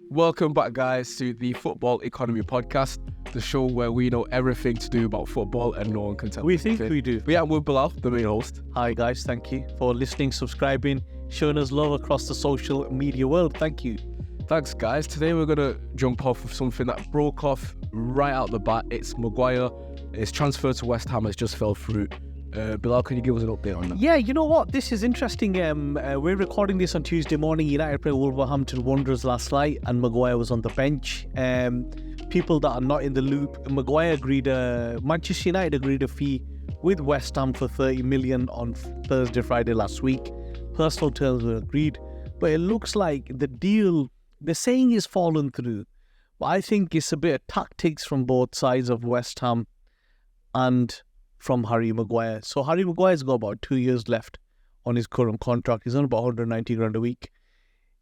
Welcome back, guys, to the Football Economy Podcast, the show where we know everything to do about football and no one can tell. We think we do. Yeah, we're Bilal, the main host. Hi guys, thank you for listening, subscribing, showing us love across the social media world. Thank you. Thanks, guys. Today we're going to jump off with something that broke off right out the bat. It's Maguire. His transfer to West Ham has just fell through. Bilal, can you give us an update on that? Yeah, you know what? This is interesting. We're recording this on Tuesday morning. United played Wolverhampton Wanderers last night and Maguire was on the bench. People that are not in the loop, Manchester United agreed a fee with West Ham for 30 million on Thursday, Friday last week. Personal terms were agreed, but it looks like the deal, they're saying, is fallen through. But I think it's a bit of tactics from both sides of West Ham and from Harry Maguire. So Harry Maguire's got about 2 years left on his current contract. He's on about 190 grand a week.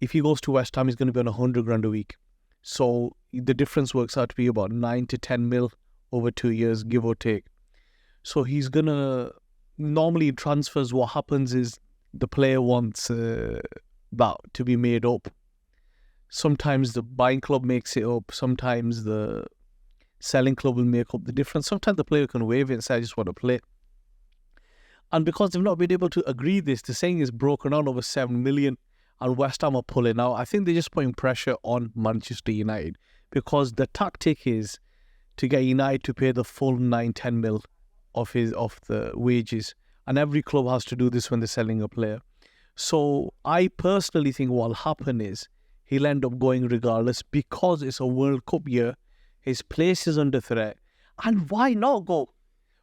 If he goes to West Ham, he's going to be on 100 grand a week. So the difference works out to be about 9 to 10 mil over 2 years, give or take. So he's going to, normally in transfers, what happens is the player wants that to be made up. Sometimes the buying club makes it up. Sometimes the selling club will make up the difference. Sometimes the player can waive it and say, I just want to play. And because they've not been able to agree this, the saying is broken on over 7 million and West Ham are pulling out. I think they're just putting pressure on Manchester United because the tactic is to get United to pay the full 9-10 mil of the wages. And every club has to do this when they're selling a player. So I personally think what will happen is he'll end up going regardless because it's a World Cup year. His place is under threat. And why not go?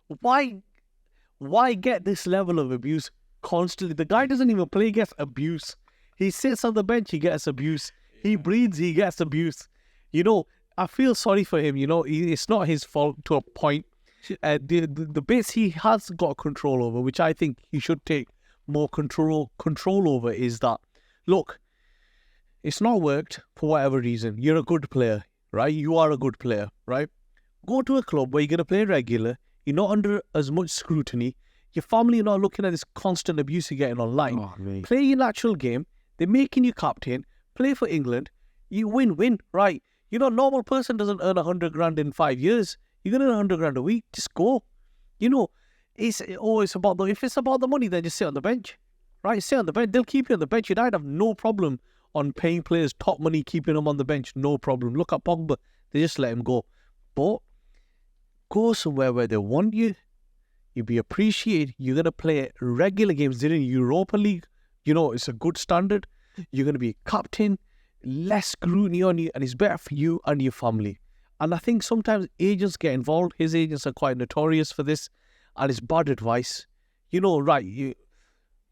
Why get this level of abuse constantly? The guy doesn't even play, he gets abuse. He sits on the bench, he gets abuse. He breathes, he gets abuse. You know, I feel sorry for him. You know, it's not his fault to a point. The bits he has got control over, which I think he should take more control over, is that, look, it's not worked for whatever reason. You're a good player. Right, you are a good player, right? Go to a club where you're going to play regular, you're not under as much scrutiny, your family are not looking at this constant abuse you're getting online. Play your natural game, they're making you captain, play for England, you win, right? You know, a normal person doesn't earn 100 grand in 5 years, you're going to earn 100 grand a week, just go. You know, if it's about the money, then just sit on the bench, right? Sit on the bench, they'll keep you on the bench. You'd have no problem on paying players top money, keeping them on the bench, no problem. Look at Pogba, they just let him go. But go somewhere where they want you, you'll be appreciated, you're going to play regular games. They're in Europa League, you know, it's a good standard. You're going to be captain, less scrutiny on you, and it's better for you and your family. And I think sometimes agents get involved. His agents are quite notorious for this, and it's bad advice. You know, right,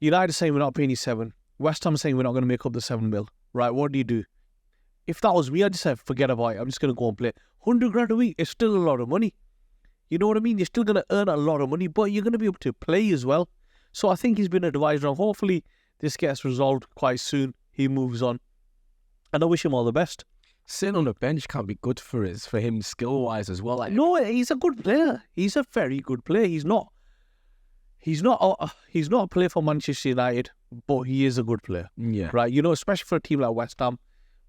United saying we're not paying you 7. West Ham saying we're not going to make up the 7 mil. Right, what do? If that was me, I'd just say, forget about it. I'm just going to go and play. 100 grand a week is still a lot of money. You know what I mean? You're still going to earn a lot of money, but you're going to be able to play as well. So I think he's been advised wrong. Hopefully, this gets resolved quite soon. He moves on. And I wish him all the best. Sitting on the bench can't be good for him skill-wise as well. No, he's a good player. He's a very good player. He's not a player for Manchester United, but he is a good player. Yeah. Right. You know, especially for a team like West Ham,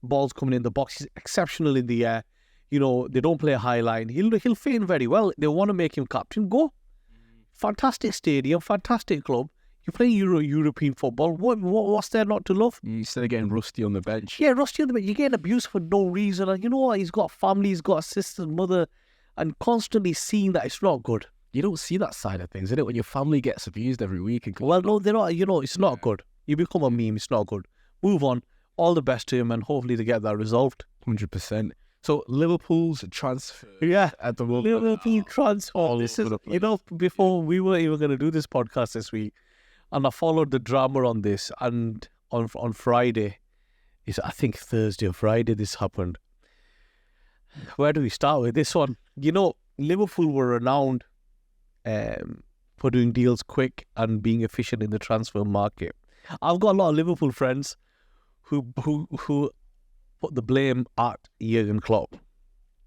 balls coming in the box, he's exceptional in the air. You know, they don't play a high line. He'll fit in very well. They want to make him captain. Go. Fantastic stadium, fantastic club. You're playing European football. What's there not to love? Instead of getting rusty on the bench. Yeah, rusty on the bench. You're getting abused for no reason. And you know what? He's got a family, he's got a sister, mother, and constantly seeing that it's not good. You don't see that side of things, innit? When your family gets abused every week. Well, no, they're not. You know, it's not good. You become a meme. It's not good. Move on. All the best to him, and hopefully they get that resolved. 100%. So Liverpool's transfer. Yeah, at the moment. Liverpool transfer. This is, you know, before we were even going to do this podcast this week, and I followed the drama on this, and on Friday, I think Thursday or Friday, this happened. Where do we start with this one? You know, Liverpool were renowned for doing deals quick and being efficient in the transfer market. I've got a lot of Liverpool friends who put the blame at Jurgen Klopp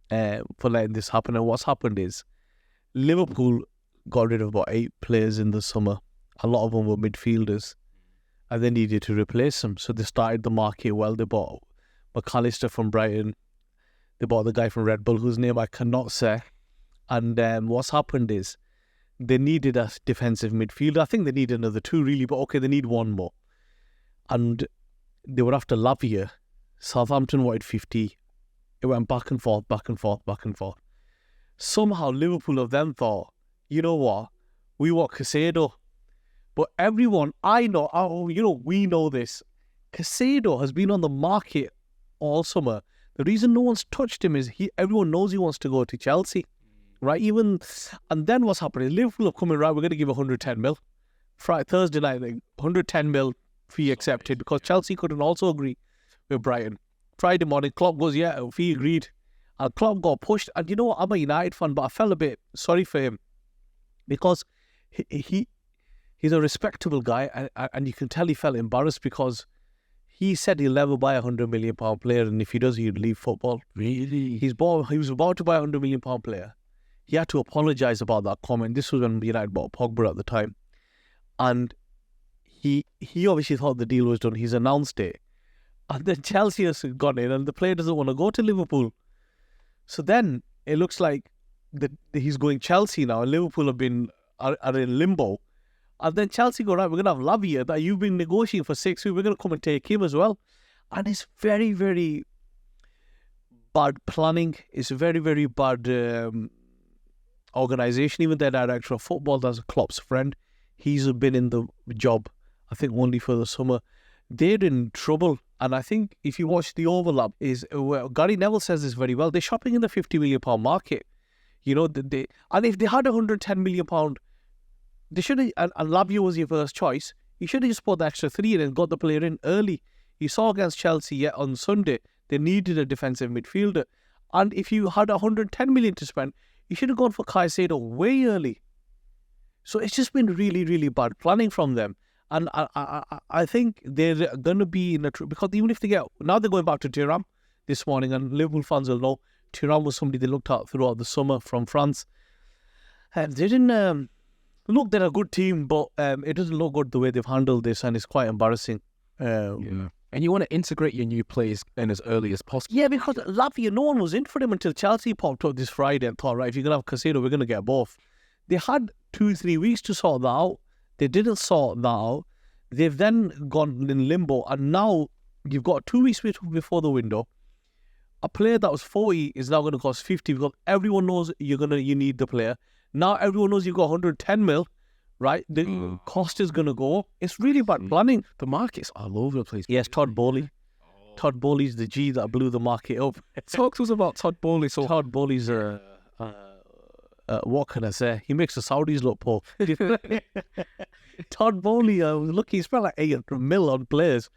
for letting this happen. And what's happened is Liverpool got rid of about 8 players in the summer. A lot of them were midfielders, and they needed to replace them. So they started the market well. They bought McAllister from Brighton. They bought the guy from Red Bull, whose name I cannot say. And what's happened is they needed a defensive midfielder. I think they need another 2, really, but okay, they need 1 more. And they were after Lavia. Southampton wanted 50. It went back and forth, back and forth, back and forth. Somehow Liverpool of them thought, you know what, we want Caicedo. But everyone, I know, we know this. Caicedo has been on the market all summer. The reason no one's touched him is everyone knows he wants to go to Chelsea, right? And then what's happening? Liverpool are coming, right, we're going to give 110 mil. Thursday night, 110 mil fee accepted, because Chelsea couldn't also agree with Brighton. Friday morning, Klopp goes, yeah, fee agreed. And Klopp got pushed. And you know what, I'm a United fan, but I felt a bit sorry for him, because he's a respectable guy, and you can tell he felt embarrassed, because he said he'll never buy £100 million player, and if he does, he'd leave football. Really? He was about to buy £100 million player. He had to apologise about that comment. This was when United bought Pogba at the time. And he obviously thought the deal was done. He's announced it. And then Chelsea has gone in, and the player doesn't want to go to Liverpool. So then it looks like he's going Chelsea now, and Liverpool are in limbo. And then Chelsea go, right, we're going to have Lavia that you've been negotiating for 6 weeks. We're going to come and take him as well. And it's very, very bad planning. It's very, very bad organisation. Even their director of football, that's Klopp's friend, he's been in the job, I think, only for the summer. They're in trouble. And I think if you watch the overlap, Gary Neville says this very well. They're shopping in the £50 million market. You know, and if they had £110 million, they should have, and Lavia was your first choice, you should have just put the extra 3 in and got the player in early. You saw against Chelsea on Sunday, they needed a defensive midfielder. And if you had 110 million to spend, you should have gone for Caicedo way early. So it's just been really, really bad planning from them. And I think they're going to be in a... Because even if they get... Now they're going back to Thuram this morning, and Liverpool fans will know Thuram was somebody they looked at throughout the summer from France. And they didn't... Look, they're a good team, but it doesn't look good the way they've handled this, and it's quite embarrassing. Yeah. And you want to integrate your new players in as early as possible. Yeah, because Lavia, no one was in for him until Chelsea popped up this Friday and thought, right, if you're going to have Caicedo, we're going to get both. They had 2-3 weeks to sort that out. They didn't sort that out. They've then gone in limbo, and now you've got 2 weeks before the window. A player that was 40 is now going to cost 50, because everyone knows you need the player. Now everyone knows you've got 110 mil, right? The cost is going to go. It's really bad planning. The market's all over the place. Yes, Todd Boehly. Todd Boehly's the G that blew the market up. Talk to us about Todd Boehly. So Todd Boehly's what can I say? He makes the Saudis look poor. Todd Boehly, look, he spent like 800 mil on players.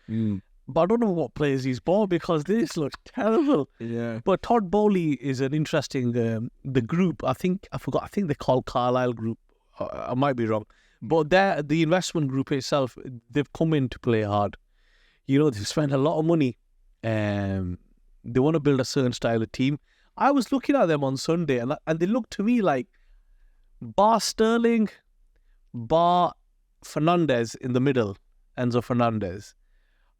But I don't know what players he's bought, because this looks terrible. Yeah. But Todd Boehly is an interesting... the group, I think they call Carlisle Group. I might be wrong. But the investment group itself, they've come in to play hard. You know, they've spent a lot of money. They want to build a certain style of team. I was looking at them on Sunday, and they looked to me like bar Sterling, bar Fernandes in the middle, Enzo Fernandez.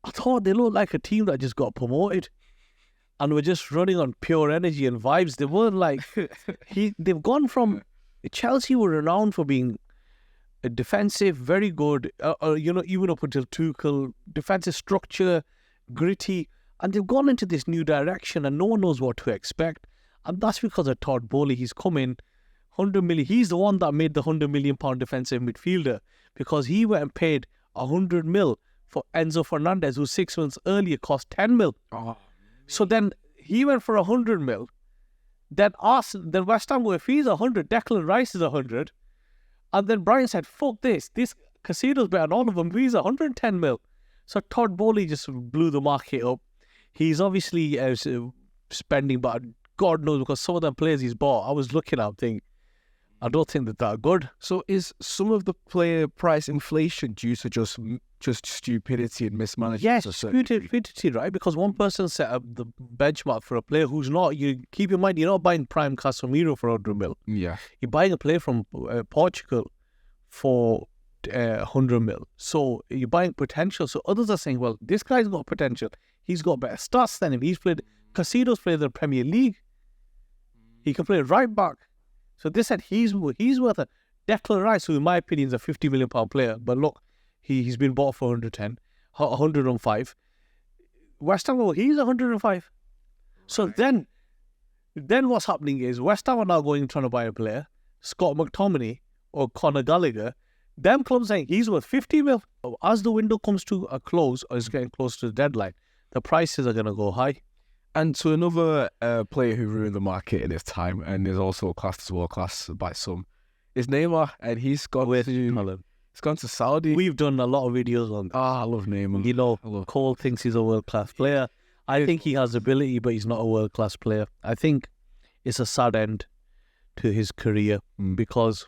I thought they looked like a team that just got promoted and were just running on pure energy and vibes. They weren't like... they've gone from... Chelsea were renowned for being a defensive, very good, even up until Tuchel, defensive structure, gritty, and they've gone into this new direction and no one knows what to expect. And that's because of Todd Boehly. He's come in, 100 million. He's the one that made the £100 million defensive midfielder, because he went and paid 100 mil for Enzo Fernandez, who 6 months earlier cost 10 mil. So then he went for 100 mil. Then West Ham go, if he's 100, Declan Rice is 100. And then Brian said, fuck this Caicedo's better than all of them. He's 110 mil. So Todd Boehly just blew the market up. He's obviously spending, but God knows, because some of them players he's bought, I was looking at thinking, I don't think that good. So is some of the player price inflation due to just stupidity and mismanagement? Yes, stupidity, right? Because one person set up the benchmark for a player who's not... You keep in mind, you're not buying prime Casemiro for 100 mil. Yeah. You're buying a player from Portugal for 100 mil. So you're buying potential. So others are saying, well, this guy's got potential. He's got better stats than him. Caicedo's played the Premier League. He can play right back. So they said he's worth a Declan Rice, who in my opinion is a £50 million player. But look, he's been bought for 105. West Ham, he's 105. So then what's happening is West Ham are now trying to buy a player, Scott McTominay or Conor Gallagher. Them clubs saying he's worth 50 mil. As the window comes to a close or is getting close to the deadline, the prices are going to go high. And to another player who ruined the market in his time and is also classed as world class by some is Neymar, and he's gone to Saudi. We've done a lot of videos on that. I love Neymar. You know, Cole thinks he's a world class player. I think he has ability, but he's not a world class player. I think it's a sad end to his career because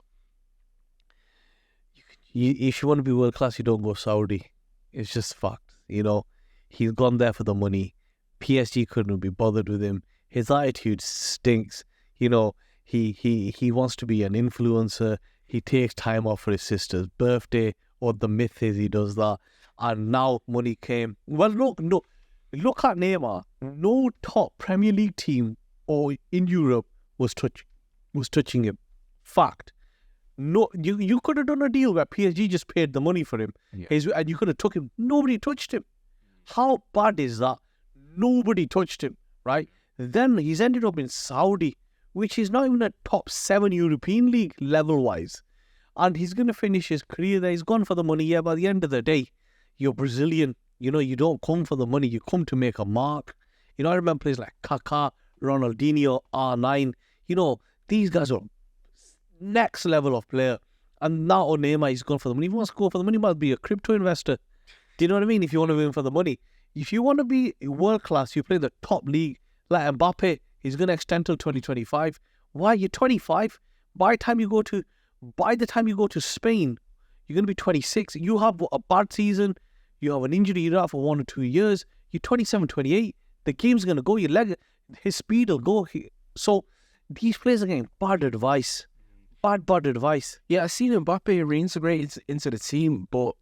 if you want to be world class, you don't go Saudi. It's just fact. You know, he's gone there for the money. PSG couldn't be bothered with him. His attitude stinks. You know, he wants to be an influencer. He takes time off for his sister's birthday, or the myth is he does that. And now money came. Well, look at Neymar. No top Premier League team or in Europe was touching him. Fact. No, you could have done a deal where PSG just paid the money for him, and you could have took him. Nobody touched him. How bad is that? Nobody touched him, right? Then he's ended up in Saudi, which is not even a top 7 European league level-wise. And he's going to finish his career there. He's gone for the money. Yeah, by the end of the day, you're Brazilian. You know, you don't come for the money. You come to make a mark. You know, I remember players like Kaká, Ronaldinho, R9. You know, these guys are next level of player. And now Neymar, he's gone for the money. If he wants to go for the money, he might be a crypto investor. Do you know what I mean? If you want to win for the money. If you want to be world class, you play the top league. Like Mbappe, he's going to extend till 2025. Why? You're 25. By the time you go to Spain, you're going to be 26. You have a bad season. You have an injury. You're out for 1 or 2 years. You're 27, 28. The game's going to go. Your leg, his speed will go. So these players are getting bad advice. Bad advice. Yeah, I've seen Mbappe reintegrated into the team, but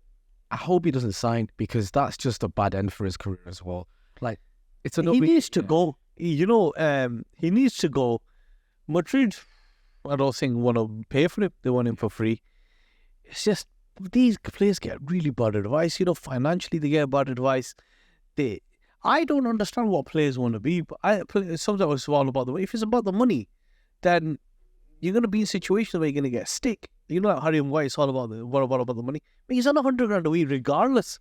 I hope he doesn't sign because that's just a bad end for his career as well. Like, he needs to go. You know, he needs to go. Madrid, I don't think want to pay for it. They want him for free. It's just these players get really bad advice. You know, financially they get bad advice. I don't understand what players want to be. But sometimes it's all about the money. If it's about the money, then you're going to be in situations where you're going to get a stick. You know, like Harry Maguire, it's all about the money. But he's on 100 grand a week regardless.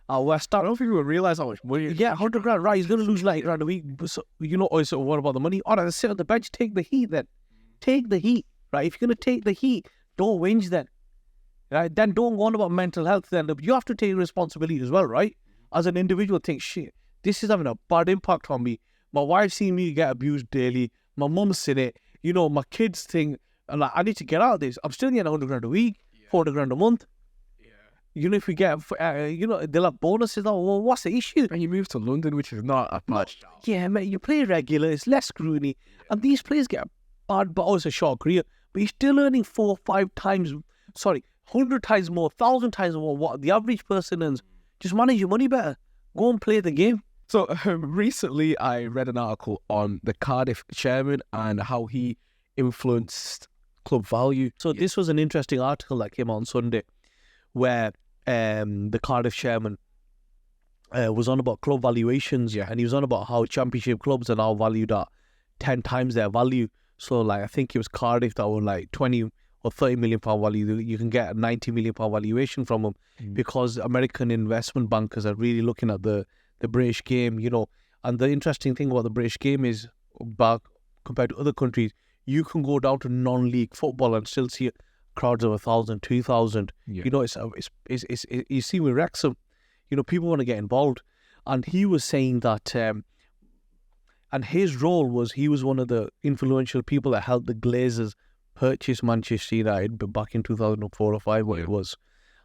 West Ham, I don't think people realise how much money. Yeah, 100 grand, right? He's going to lose 90 grand a week. So, you know, so what about the money? All right, sit on the bench, take the heat then. Take the heat, right? If you're going to take the heat, don't whinge then. Right? Then don't go on about mental health then. You have to take responsibility as well, right? As an individual, think, shit, this is having a bad impact on me. My wife's seen me get abused daily. My mum's seen it. You know, my kids think, and like, I need to get out of this. I'm still getting 100 grand a week, 40 grand a month. You know, if we get, you know, they'll have bonuses. Oh, well, what's the issue? And you move to London, which is not a bad job. Yeah, mate, you play regular, it's less scrutiny. And these players get bad, but it's a short career. But you're still earning 4 or 5 times, 100 times more, 1,000 times more what the average person earns. Just manage your money better. Go and play the game. So recently I read an article on the Cardiff chairman and how he influenced club value. So this was an interesting article that came out on Sunday where the Cardiff chairman was on about club valuations, and he was on about how championship clubs are now valued at 10 times their value. So, like, I think it was Cardiff that were like 20 or 30 million pound value. You can get a 90 million pound valuation from them because American investment bankers are really looking at the British game, you know. And the interesting thing about the British game is, back compared to other countries, you can go down to non-league football and still see crowds of 1,000, 2,000. You know, it's you see with Wrexham, you know, people want to get involved. And he was saying that, and his role was, he was one of the influential people that helped the Glazers purchase Manchester United back in 2004 or 5, what it was.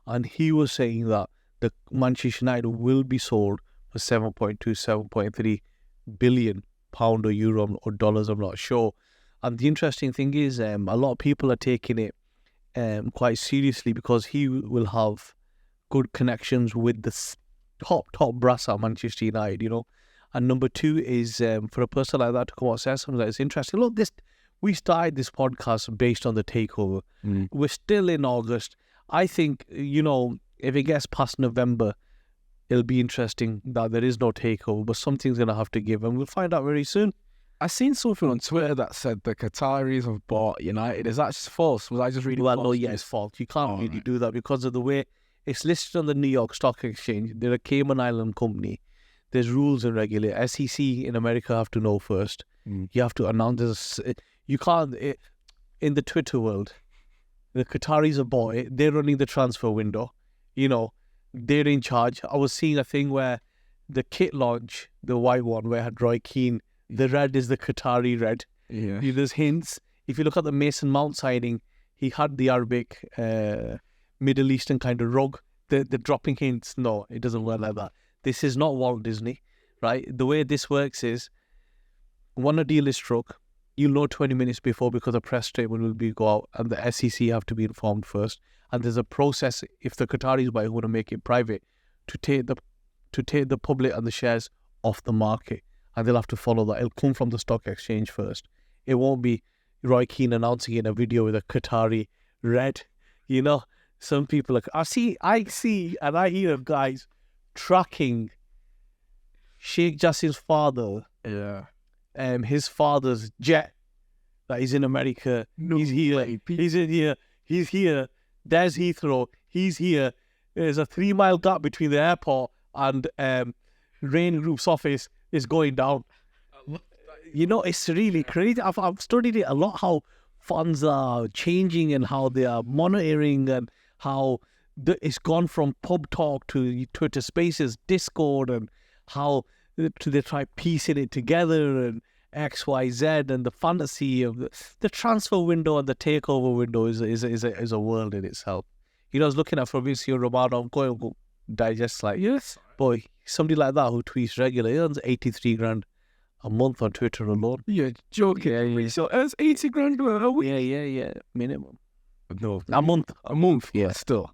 And he was saying that the Manchester United will be sold for 7.2, 7.3 billion pound or euro or dollars, I'm not sure. And the interesting thing is, a lot of people are taking it quite seriously because he will have good connections with top brass at Manchester United, you know. And number two is for a person like that to come out and say something that is interesting. Look, we started this podcast based on the takeover. We're still in August. I think, you know, if it gets past November, it'll be interesting that there is no takeover, but something's going to have to give, and we'll find out very soon. I seen something on Twitter that said the Qataris have bought United. Is that just false? Was I just reading Well, false? no, yeah, it's false. You can't really do that because of the way it's listed on the New York Stock Exchange. They're a Cayman Island company. There's rules and regulations. SEC in America have to know first. You have to announce this. You can't, in the Twitter world, the Qataris have bought it. They're running the transfer window. You know, they're in charge. I was seeing a thing where the kit launch, the white one, where I had Roy Keane, the red is the Qatari red. Yeah. There's hints. If you look at the Mason Mount signing, he had the Arabic, Middle Eastern kind of rug. The dropping hints, no, it doesn't work like that. This is not Walt Disney, right? The way this works is, when a deal is struck, you'll know 20 minutes before because a press statement will go out and the SEC have to be informed first. And there's a process, if the Qataris buy, who want to make it private, to take the public and the shares off the market. And they'll have to follow that. It'll come from the stock exchange first. It won't be Roy Keane announcing in a video with a Qatari red. You know, some people I see and I hear of guys tracking Sheikh Jassim's father. Yeah. His father's jet that he's in America. No he's here. way. He's in here. He's here. There's Heathrow. He's here. There's a 3-mile gap between the airport and Rain Group's office is going down. You know, it's really crazy. I've studied it a lot, how funds are changing and how they are monitoring and how it's gone from pub talk to Twitter Spaces, Discord, and how they try piecing it together and X, Y, Z, and the fantasy of the transfer window and the takeover window is a world in itself. You know, I was looking at Fabrizio Romano. I'm going to digest like, yes, boy, somebody like that who tweets regularly earns 83 grand a month on Twitter alone. You're joking. Yeah. So it's 80 grand a week. Yeah, minimum. No, A month. a month. Yeah. Still.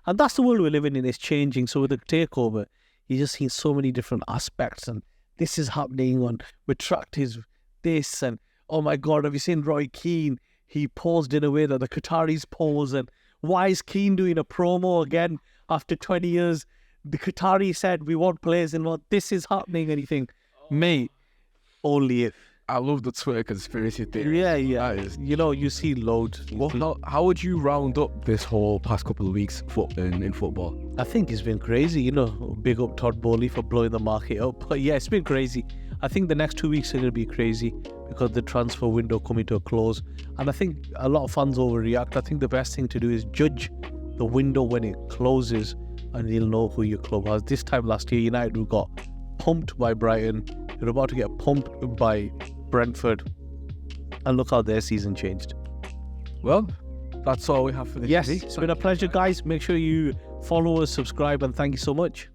And that's the world we're living in. It's changing. So with the takeover, you just see so many different aspects, and this is happening on retract his this, and oh my God, have you seen Roy Keane? He posed in a way that the Qataris pose, and why is Keane doing a promo again after 20 years? The Qatari said we want players in what this is happening, and you think, mate, only if. I love the Twitter conspiracy theory. Yeah. That is. You know, you see loads. How would you round up this whole past couple of weeks in football? I think it's been crazy, you know. Big up Todd Boehly for blowing the market up. But yeah, it's been crazy. I think the next 2 weeks are going to be crazy because the transfer window coming to a close. And I think a lot of fans overreact. I think the best thing to do is judge the window when it closes, and you'll know who your club has. This time last year, United got pumped by Brighton. They're about to get pumped by Brentford. And look how their season changed. Well, that's all we have for this Yes, week. it's been a pleasure, guys. Make sure you follow us, subscribe, and thank you so much.